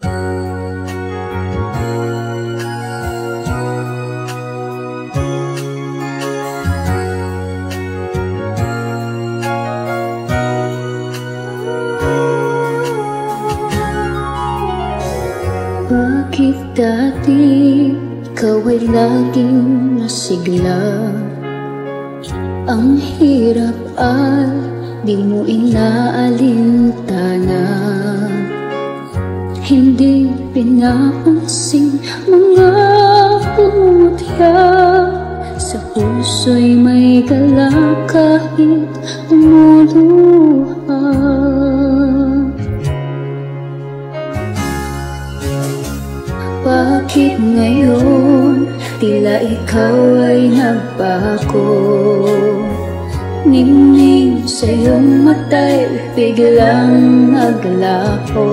Bakit dati ikaw ay laging masigla? Ang hirap ay di mo inaalintana. Hindi pinapansin mga pumutya. Sa puso'y may galak kahit lumuluha. Bakit ngayon tila ikaw ay nagbago? Ningning sa iyong mata'y biglang naglaho.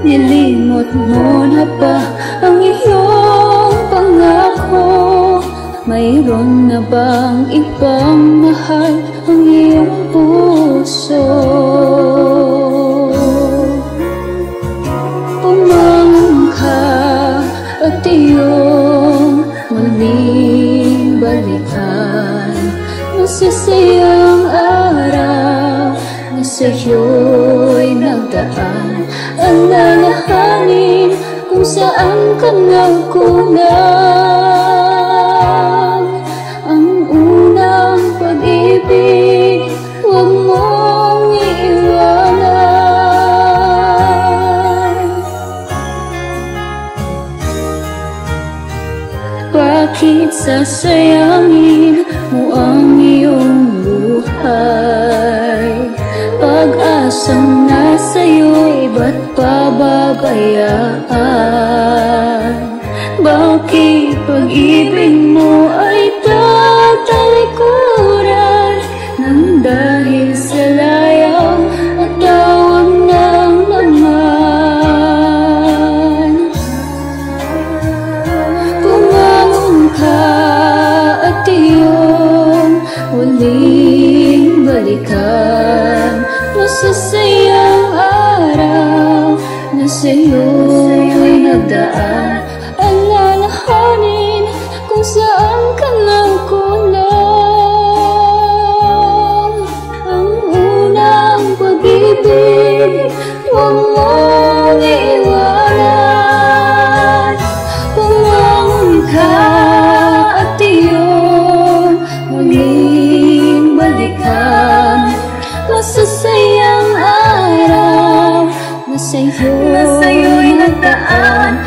Nilimot mo na ba ang iyong pangako? Mayroon na bang ibang mahal ang iyong puso? Pumangon ka at iyong muling balikan. Masasayang araw na sa'yo'y nagdaan. Alalahanin kung saan ka nagkulang. Ang unang pag-ibig, huwag mong iiwanan. Bakit sasayangin mo ang iyong buhay? Pag-asang nasa iyo'y ba't pababayaan? Bakit pag-ibig mo ay tatalikuran nang dahil sa layaw at tawag ng laman? Pumangon ka at iyong muling balikan. Masasayang araw na sa'yo'y nagdaan. Alalahanin kung saan ka nagkulang. Ang unang pag-ibig, huwag mong iwanan. Pumangon ka at iyong muling balikan. Masasayang araw na sa'yo'y nagdaan.